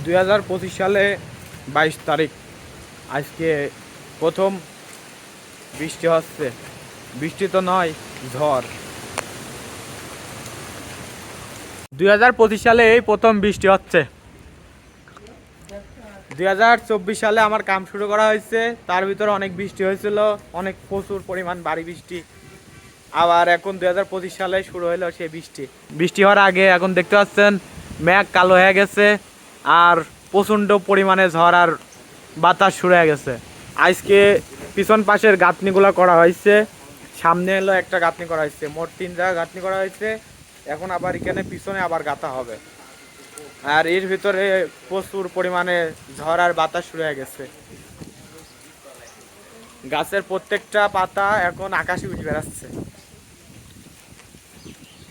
2025 সালে 22 তারিখ আজকে প্রথম বৃষ্টি হচ্ছে। বৃষ্টি তো নয়, ঝড়। 2025 সালে এই প্রথম বৃষ্টি হচ্ছে। 2024 সালে আমার কাম শুরু করা হয়েছে, তার ভিতরে অনেক বৃষ্টি হয়েছিল, অনেক প্রচুর পরিমাণ ভারী বৃষ্টি। আবার এখন 2025 সালে শুরু হলো সেই বৃষ্টি। বৃষ্টি হওয়ার আগে এখন দেখতে পাচ্ছেন মেঘ কালো হয়ে গেছে, আর প্রচণ্ড পরিমাণে ঝড় আর বাতাস শুরু হয়ে গেছে। আজকে পিছন পাশের গাঁথনিগুলো করা হয়েছে, সামনে এলো একটা গাঁথনি করা হয়েছে, মোট 3 জায়গা গাঁথনি করা হয়েছে। এখন আবার এখানে পিছনে আবার গাঁথা হবে। আর এর ভিতরে প্রচুর পরিমাণে ঝড় আর বাতাস শুরু হয়ে গেছে। গাছের প্রত্যেকটা পাতা এখন আকাশে উঠে বেড়াচ্ছে।